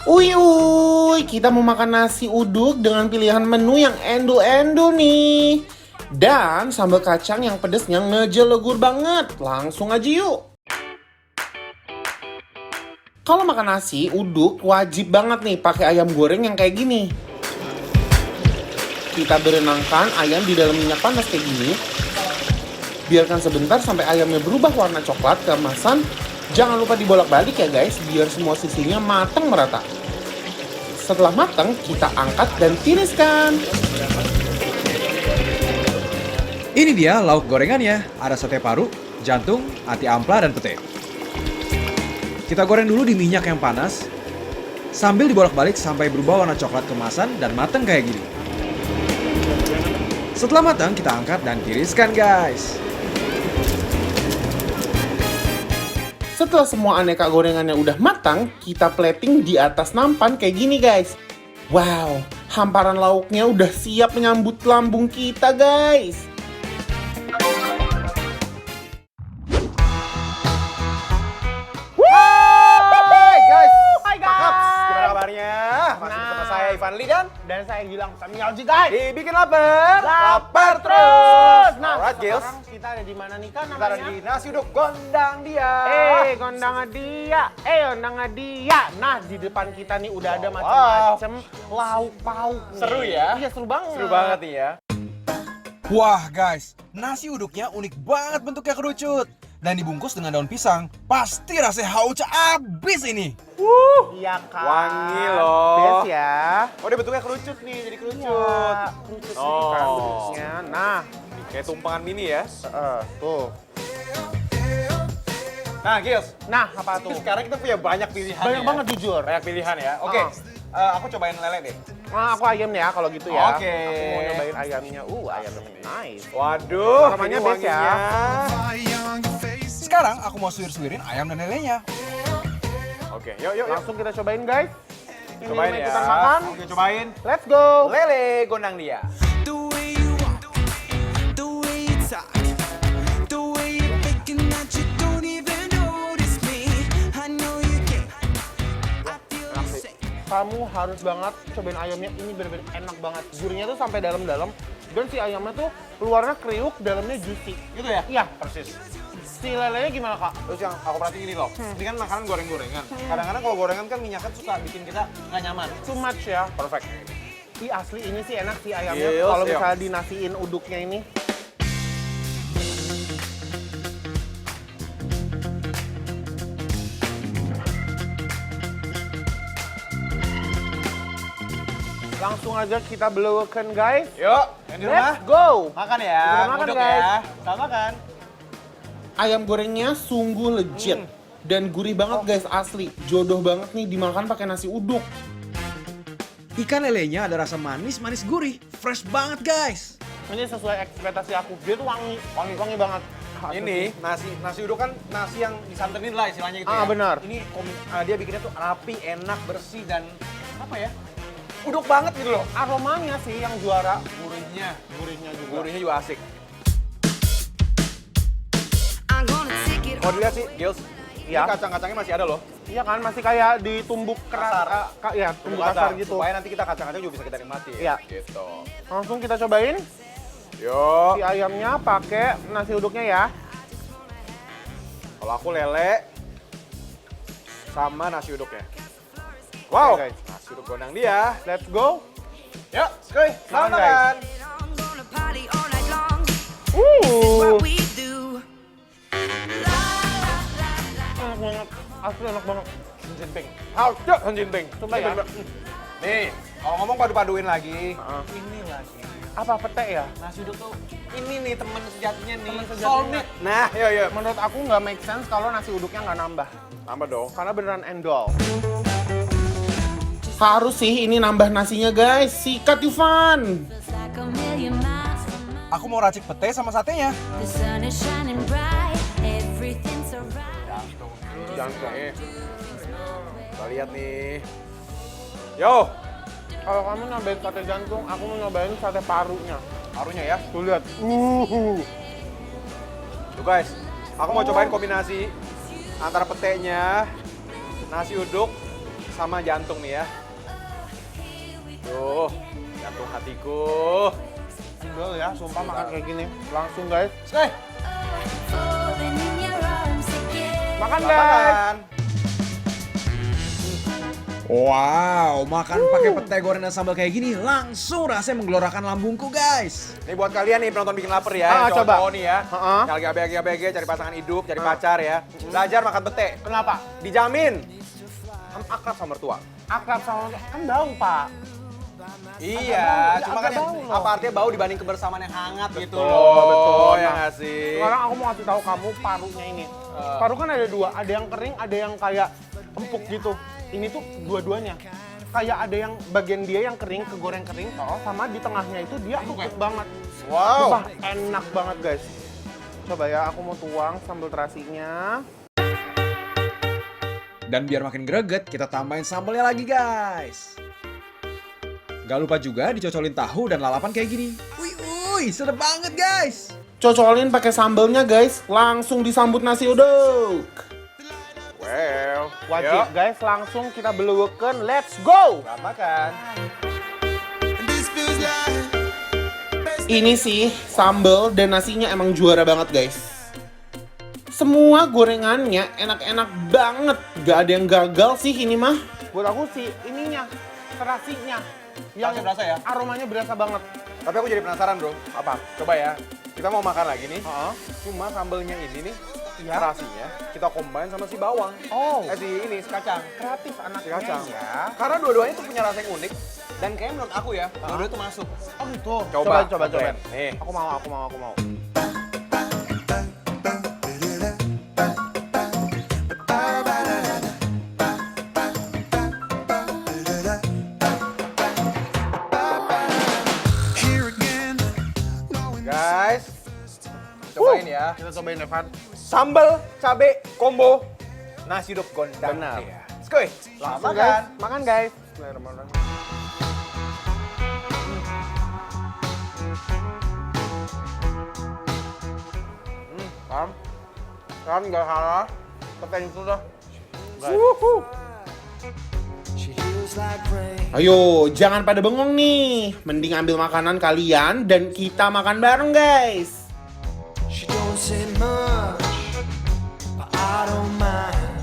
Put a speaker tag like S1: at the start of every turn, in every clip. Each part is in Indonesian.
S1: Uy, kita mau makan nasi uduk dengan pilihan menu yang endul-endul nih. Dan sambal kacang yang pedesnya ngejelegur banget. Langsung aja yuk. Kalau makan nasi uduk wajib banget nih pakai ayam goreng yang kayak gini. Kita berenangkan ayam di dalam minyak panas kayak gini. Biarkan sebentar sampai ayamnya berubah warna coklat keemasan. Jangan lupa dibolak-balik ya guys, biar semua sisinya matang merata. Setelah matang, kita angkat dan tiriskan.
S2: Ini dia lauk gorengannya. Ada sate paru, jantung, ati ampla, dan pete. Kita goreng dulu di minyak yang panas, sambil dibolak-balik sampai berubah warna coklat kemasan dan matang kayak gini. Setelah matang, kita angkat dan tiriskan guys.
S1: Setelah semua aneka gorengannya udah matang, kita plating di atas nampan kayak gini guys. Wow, hamparan lauknya udah siap menyambut lambung kita guys.
S3: Hai guys, gimana kabarnya? Masih bersama saya Ivan Lee
S1: Dan saya Gilang Samuel guys.
S3: dibikin lapar,
S1: Lapar terus. Nah,
S3: Alright, Gils.
S1: sekarang kita ada di mana nih kan
S3: Kita ada
S1: namanya?
S3: di nasi uduk gondang dia.
S1: Gondang dia. Nah, di depan kita nih udah ada
S3: Wow.
S1: macam-macam lauk pauk nih.
S3: Seru ya?
S1: Iya, seru banget.
S3: Seru banget nih ya.
S2: Wah guys, nasi uduknya unik banget bentuknya kerucut. Dan dibungkus dengan daun pisang. Pasti rasanya hauca abis ini.
S1: Iya kan.
S3: Wangi loh.
S1: Best ya.
S3: Oh, dia bentuknya kerucut nih, jadi kerucut.
S1: Iya, kerucut nih
S3: Oh.
S1: kan bentuknya. Nah,
S3: Kayak tumpangan mini ya.
S1: tuh.
S3: Nah, Gils.
S1: Nah, apa tuh?
S3: Sekarang kita punya banyak pilihan.
S1: Banyak
S3: ya.
S1: banget jujur.
S3: Banyak pilihan ya. Oke. Aku cobain lele deh.
S1: Nah, aku ayam ya kalau gitu ya.
S3: Oke.
S1: Aku mau nyobain ayamnya. Ayamnya nice.
S3: Waduh,
S1: Namanya
S3: ini
S1: best ya.
S3: wanginya.
S2: Sekarang aku mau suir-suirin ayam dan lelenya.
S3: Oke, yuk.
S1: Langsung kita cobain guys. Ini
S3: Cobain
S1: mau
S3: ya.
S1: ikutan makan.
S3: Oke, cobain.
S1: Let's go.
S3: Lele gondang dia.
S4: The way you walk, the way you talk, the way you're thinking that you don't even notice me. I know you can. I feel you say.
S1: Kamu harus banget cobain ayamnya, ini bener-bener enak banget. Gurihnya tuh sampai dalam-dalam. Dan si ayamnya tuh luarnya kriuk, dalamnya juicy.
S3: Gitu ya?
S1: Iya.
S3: Persis.
S1: Si lelenya gimana kak?
S3: Terus yang aku perhatiin ini loh, ini kan makanan goreng-gorengan. Kadang-kadang kalau gorengan kan minyaknya suka bikin kita nggak nyaman.
S1: Too much ya.
S3: Perfect.
S1: Ih asli ini sih enak sih ayamnya.
S3: Gils,
S1: Kalau
S3: yuk.
S1: misalnya dinasiin uduknya ini. Langsung aja kita blowekan guys.
S3: Yuk, yang di rumah
S1: Let's go.
S3: makan ya.
S1: Udah makan,
S3: Uduk
S1: guys.
S3: ya. Selamat makan.
S1: Ayam gorengnya sungguh legit dan gurih banget guys, asli. Jodoh banget nih dimakan pakai nasi uduk.
S2: Ikan lelenya ada rasa manis gurih. Fresh banget guys.
S1: Ini sesuai ekspektasi aku. Dia tuh wangi banget.
S3: Ini nasi uduk kan nasi yang disantenin lah istilahnya gitu ya.
S1: Benar.
S3: Ini dia bikinnya tuh rapi, enak, bersih dan apa ya? Uduk banget gitu loh.
S1: Aromanya sih yang juara.
S3: Gurihnya
S1: juga.
S3: Gurihnya juga asik.
S4: I'm gonna take it
S3: Kalau dilihat sih, Gils,
S1: Iya.
S3: ini kacang-kacangnya masih ada loh.
S1: Iya kan, masih kayak ditumbuk
S3: Kasar.
S1: ya, tumbuk kasar gitu.
S3: Supaya nanti kita kacang-kacang juga bisa kita nikmati.
S1: Iya.
S3: Gitu.
S1: Langsung kita cobain
S3: Yuk.
S1: si ayamnya pakai nasi uduknya ya.
S3: Kalau aku lele sama nasi uduknya. Wow,
S1: Oke, guys.
S3: nasi uduk gondang dia.
S1: Let's go.
S3: Yuk, skuy,
S1: Makan,
S3: selamat
S1: guys.
S3: makan.
S4: I'm gonna party all night long. What we do.
S1: Enak banget. Asli enak banget.
S3: Jinping. Hao, Jinping.
S1: Coba ya.
S3: Nih, kalau ngomong padu-paduin lagi,
S1: Heeh.
S3: ini lagi.
S1: Apa pete ya?
S3: Nasi uduk tuh, ini nih teman sejatinya nih.
S1: Teman sejatinya.
S3: Soulmate. Nah, yuk.
S1: Menurut aku nggak make sense kalau nasi uduknya nggak nambah.
S3: Tambah dong.
S1: Karena beneran endol. Harus sih ini nambah nasinya guys. Sikat Yufan.
S5: Like a million miles from my
S2: Aku mau racik pete sama satenya.
S5: the sun is shining bright, everything's alright.
S3: Jantung. Kita lihat nih. Yo,
S1: Kalau kamu nyobain sate jantung, aku mau nyobain sate parunya.
S3: parunya ya.
S1: Tuh lihat.
S3: Tuh guys, aku mau cobain kombinasi antara petenya, nasi uduk, sama jantung nih ya. Tuh, jantung hatiku.
S1: Enggak ya, sumpah makan kayak gini. Langsung guys.
S5: Falling in your arms again.
S1: Makan
S3: Makan.
S2: Wow, makan pakai pete goreng dan sambal kayak gini langsung rasanya menggelorakan lambungku guys.
S3: Ini buat kalian nih penonton bikin lapar ya,
S1: Ah,
S3: yang
S1: coba.
S3: cowok nih ya.
S1: Heeh.
S3: Yang lagi ABG, cari pasangan hidup, cari pacar ya. Belajar makan pete.
S1: Kenapa?
S3: Dijamin. Akrab sama mertua.
S1: Akrab sama kan bau, Pak.
S3: Iya,
S1: bau,
S3: cuma
S1: agak
S3: kan
S1: bau loh.
S3: apa artinya bau dibanding kebersamaan yang hangat gitu
S1: Betul,
S3: loh.
S1: betul.
S3: Ya
S1: Nah,
S3: nggak sih?
S1: Sekarang aku mau kasih tahu kamu parunya ini. Paru kan ada dua, ada yang kering, ada yang kayak empuk gitu. Ini tuh dua-duanya. Kayak ada yang bagian dia yang kering, kegoreng kering, sama di tengahnya itu dia empuk banget.
S3: Wow.
S1: Sumpah, enak banget guys. Coba ya, aku mau tuang sambal terasinya.
S2: Dan biar makin greget, kita tambahin sambalnya lagi guys. Gak lupa juga dicocolin tahu dan lalapan kayak gini. Wih, sedap banget guys.
S1: Cocolin pakai sambalnya guys, langsung disambut nasi uduk.
S3: Well,
S1: Wajib
S3: yuk.
S1: guys, langsung kita beluwekan. Let's go!
S3: Selamat makan.
S4: This feels like
S1: Ini sih sambal dan nasinya emang juara banget guys. Semua gorengannya enak-enak banget, gak ada yang gagal sih ini mah. Buat aku sih ininya, terasinya, yang
S3: Terasi berasa ya?
S1: aromanya berasa banget.
S3: Tapi aku jadi penasaran bro.
S1: Apa?
S3: Coba ya. Kita mau makan lagi nih.
S1: Heeh.
S3: Cuma sambelnya ini nih,
S1: Iya.
S3: terasinya kita combine sama si bawang.
S1: Oh,
S3: Si kacang.
S1: kreatif
S3: Si
S1: anaknya
S3: kacang.
S1: ya.
S3: Karena dua-duanya tuh punya rasa yang unik. Dan kayaknya menurut aku ya, dua-duanya tuh masuk.
S1: Oh gitu.
S3: Coba,
S1: coba.
S3: blend. Nih.
S1: Aku mau.
S4: here again.
S3: Guys, cobain ya.
S1: Kita cobain Evan.
S3: Sambal, cabe, combo, nasi uduk gondang.
S1: Benar.
S3: Iya. Skoy,
S1: Langsung
S3: selamat
S1: guys,
S3: makan.
S1: makan guys. Bismillahirrahmanirrahim. Kan nggak salah. Petain itu dah.
S4: She feels like rain.
S1: Ayo, jangan pada bengong nih. Mending ambil makanan kalian dan kita makan bareng guys.
S4: She don't say much, but I don't mind.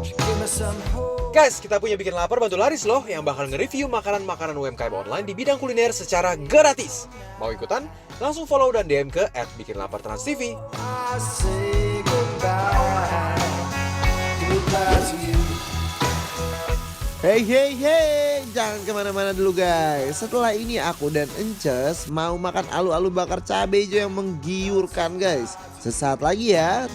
S4: She give me some hope.
S2: Guys, kita punya Bikin Lapar Bantu Laris loh yang bakal nge-review makanan-makanan UMKM online di bidang kuliner secara gratis. Mau ikutan? Langsung follow dan DM ke @bikinlapartransTV.
S4: I say goodbye, goodbye to you.
S6: Hey, jangan kemana-mana dulu guys. Setelah ini aku dan Ences mau makan alu-alu bakar cabai hijau yang menggiurkan guys. Sesaat lagi ya.